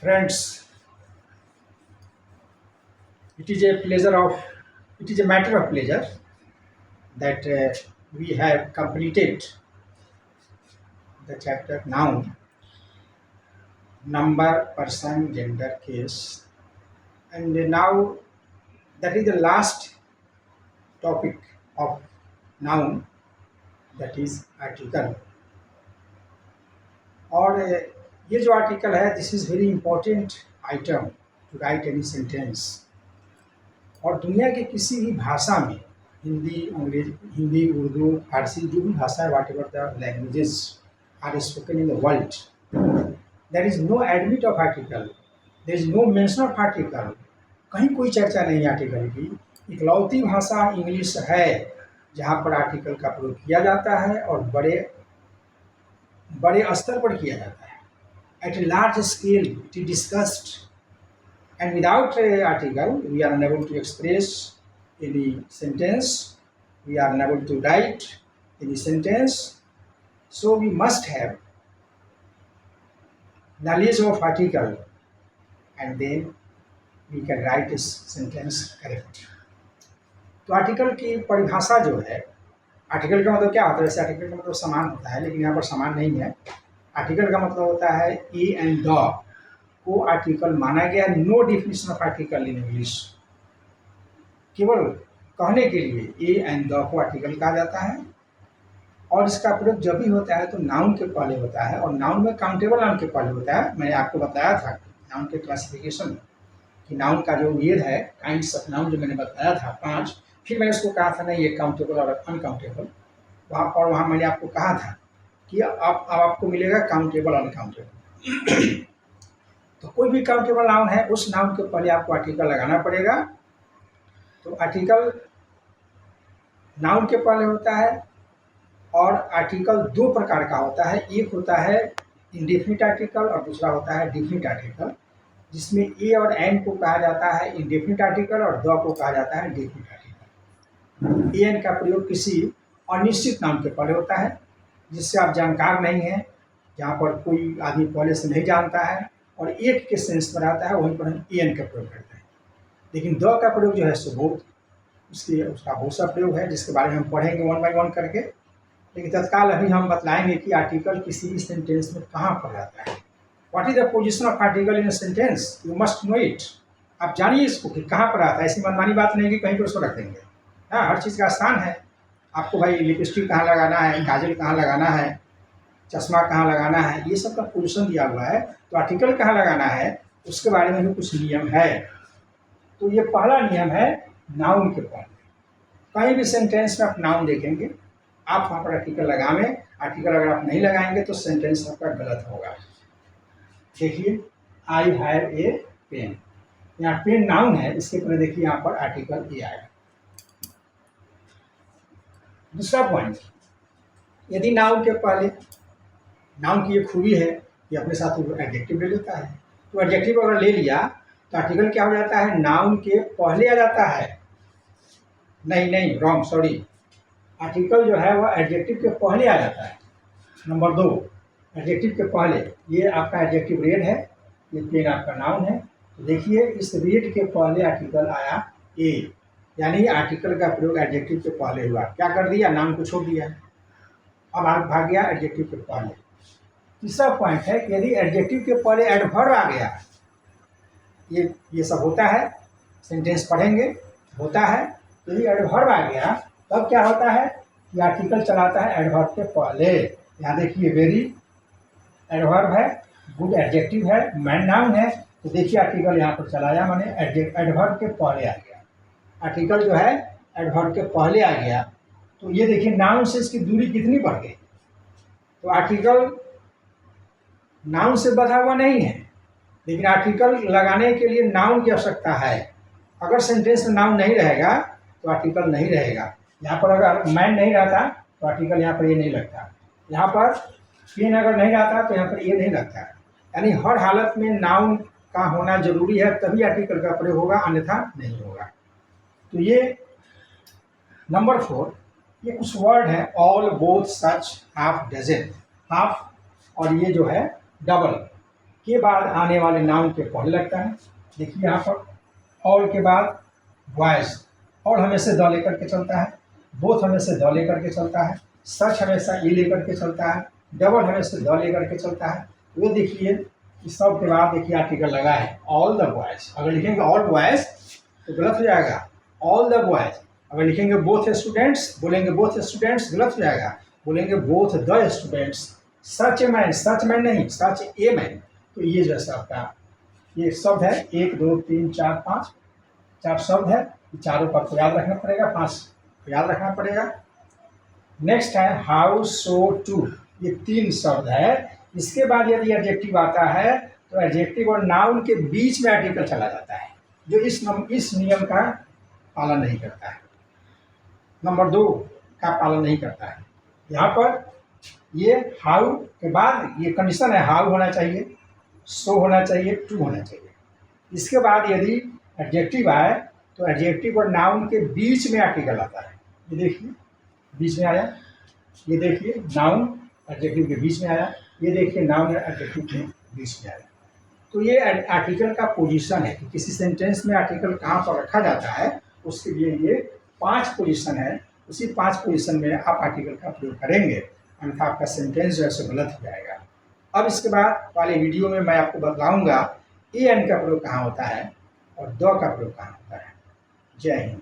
Friends, it is a it is a matter of pleasure that we have completed the chapter noun, number, person, gender, case, and now that is the last topic of noun, that is article. और ये जो article है, this is very important item to write any sentence. और दुनिया के किसी भी भाषा में, हिंदी, उर्दू, फारसी, जो भी भाषा है, whatever the languages are spoken in the world, there is no admit of article, there is no mention of article. कहीं कोई चर्चा नहीं आर्टिकल की। इकलौती भाषा इंग्लिश है जहाँ पर आर्टिकल का प्रयोग किया जाता है और बड़े बड़े स्तर पर किया जाता है। At a large scale it is discussed, and without a article we are unable to express any sentence, we are unable to write any sentence. So we must have knowledge of article and then we can write a sentence correct. तो article की परिभाषा जो है, article का मतलब क्या होता है? वैसे आर्टिकल का मतलब समान होता है, लेकिन यहाँ पर समान नहीं है। आर्टिकल का मतलब होता है ए एंड द को आर्टिकल माना गया। No definition of article in English, केवल कहने के लिए ए एंड द को आर्टिकल कहा जाता है। और इसका प्रयोग जब भी होता है तो नाउन के पहले होता है, और नाउन में काउंटेबल नाउन के पहले होता है। मैंने आपको बताया था नाउन के क्लासिफिकेशन कि नाउन का जो वेद है, काइंड्स ऑफ नाउन, जो मैंने बताया था 5। फिर मैंने उसको कहा था नहीं, ये काउंटेबल और अनकाउंटेबल। वहाँ मैंने आपको कहा था कि अब आपको मिलेगा काउंटेबल और अनकाउंटेबल। तो कोई भी काउंटेबल नाउन है, उस नाउन के पहले आपको आर्टिकल लगाना पड़ेगा। तो आर्टिकल नाउन के पहले होता है, और आर्टिकल दो प्रकार का होता है। एक होता है इंडेफिनिट आर्टिकल और दूसरा होता है डिफिनिट आर्टिकल, जिसमें ए और एन को कहा जाता है इंडेफिनिट आर्टिकल और द को कहा जाता है डिफिनिट आर्टिकल। ए एन का प्रयोग किसी अनिश्चित नाउन के पहले होता है जिससे आप जानकार नहीं हैं, जहाँ पर कोई आदमी पहले से नहीं जानता है और एक के सेंस पर आता है, वहीं पर हम ए एन का प्रयोग करते हैं। लेकिन द का प्रयोग जो है सो बहुत उसका बहुत सा प्रयोग है, जिसके बारे में हम पढ़ेंगे वन बाय वन करके। लेकिन तत्काल अभी हम बतलाएंगे कि आर्टिकल किसी भी सेंटेंस में कहाँ पर आता है। What is the position of article in a sentence, you must know it. आप जानिए इसको कि कहाँ पर आता है। ऐसी मनमानी बात नहीं कि कहीं पर उसको रख देंगे। हाँ, हर चीज़ का स्थान है। आपको भाई लिपस्टिक कहाँ लगाना है, काजल कहाँ लगाना है, चश्मा कहाँ लगाना है, ये सब का पोजीशन दिया हुआ है। तो आर्टिकल कहाँ लगाना है उसके बारे में भी कुछ नियम है। तो ये पहला नियम है नाउन के पहले। कहीं भी सेंटेंस में आप नाउन देखेंगे, आप वहाँ पर आर्टिकल लगावें। आर्टिकल अगर आप नहीं लगाएंगे तो सेंटेंस आपका गलत होगा। देखिए, आई हैव ए पेन, यहाँ पेन नाउन है, इसके पहले देखिए यहाँ पर आर्टिकल ए आएगा। दूसरा पॉइंट, यदि नाउन के पहले, नाउन की ये खूबी है कि अपने साथ वो एडजेक्टिव ले लेता है। तो एडजेक्टिव अगर ले लिया तो आर्टिकल क्या हो जाता है, नाउन के पहले आ जाता है। नहीं, रॉन्ग, सॉरी। आर्टिकल जो है वह एडजेक्टिव के पहले आ जाता है। नंबर 2, एडजेक्टिव के पहले। ये आपका एडजेक्टिव रेड है, ये पेन आपका नाउन है। तो देखिए, इस रेड के पहले आर्टिकल आया ए, यानी आर्टिकल का प्रयोग एडजेक्टिव के पहले हुआ। क्या कर दिया, नाउन को छोड़ दिया। अब आप भाग गया एडजेक्टिव के पहले। तीसरा पॉइंट है कि यदि एडजेक्टिव के पहले एडवर्ब आ गया, ये सब होता है, सेंटेंस पढ़ेंगे, होता है। यदि एडवर्ब आ गया तब क्या होता है कि आर्टिकल चलाता है एडवर्ब के पहले। यहाँ देखिए, वेरी एडवर्ब है, गुड एडजेक्टिव है, मैन नाउन है। तो देखिए आर्टिकल यहाँ पर चलाया, माने एडवर्ब के पहले आ गया। आर्टिकल जो है एडवर्ब के पहले आ गया। तो ये देखिए नाउन से इसकी दूरी कितनी बढ़ गई। तो आर्टिकल नाउन से बधा हुआ नहीं है, लेकिन आर्टिकल लगाने के लिए नाउन की आवश्यकता है। अगर सेंटेंस में नाउन नहीं रहेगा तो आर्टिकल नहीं रहेगा। यहाँ पर अगर मैन नहीं रहता तो आर्टिकल यहाँ पर ये नहीं लगता। यहाँ पर पेन अगर नहीं रहता तो यहाँ पर ये नहीं लगता। यानी हर हालत में नाउन का होना जरूरी है, तभी आर्टिकल का प्रयोग होगा, अन्यथा नहीं होगा। तो ये नंबर 4, ये कुछ वर्ड है, ऑल, बोथ, सच, हाफ, डजन। हाफ और ये जो है डबल, के बाद आने वाले नाउन के पहले लगता है। देखिए यहाँ पर ऑल के बाद बॉयज, ऑल हमेशा द लेकर के चलता है, बोथ हमेशा द लेकर के चलता है, सच हमेशा ई लेकर के चलता है, डबल हमेशा द लेकर के चलता है। वो देखिए इस सब के बाद देखिए आर्टिकल लगा है ऑल द बॉयज। अगर लिखेंगे ऑल बॉयज तो गलत हो जाएगा, ऑल द बॉयज। अगर लिखेंगे बोथ स्टूडेंट्स, बोलेंगे बोथ स्टूडेंट्स, गलत हो जाएगा, बोलेंगे both the students. Such man नहीं, सच ए मैन। तो ये जो है आपका ये शब्द है 1 2 3 4 5 4 शब्द है। चारों पर को याद रखना पड़ेगा, 5 को याद रखना पड़ेगा। नेक्स्ट है हाउ, सो, टू, ये 3 शब्द है। इसके बाद यदि एडजेक्टिव आता है तो एडजेक्टिव और नाउन के बीच में आर्टिकल चला जाता है, जो इस नियम का पालन नहीं करता है, नंबर 2 का पालन नहीं करता है। यहाँ पर ये हाउ के बाद ये कंडीशन है, हाउ होना चाहिए, सो होना चाहिए, टू होना चाहिए। इसके बाद यदि एडजेक्टिव आए तो एडजेक्टिव और नाउन के बीच में आर्टिकल आता है। ये देखिए बीच में आया, ये देखिए नाउन एडजेक्टिव के बीच में आया, ये देखिए नाउन एडजेक्टिव के बीच में आया। तो ये आर्टिकल का पोजीशन है कि किसी सेंटेंस में आर्टिकल कहाँ पर रखा जाता है, उसके लिए ये 5 पोजीशन है। उसी 5 पोजीशन में आप आर्टिकल का प्रयोग करेंगे, अन्यथा आपका सेंटेंस जो है सो गलत हो जाएगा। अब इसके बाद वाले वीडियो में मैं आपको बताऊंगा ए एन का प्रयोग कहाँ होता है और द का प्रयोग कहाँ होता है। जय हिंद।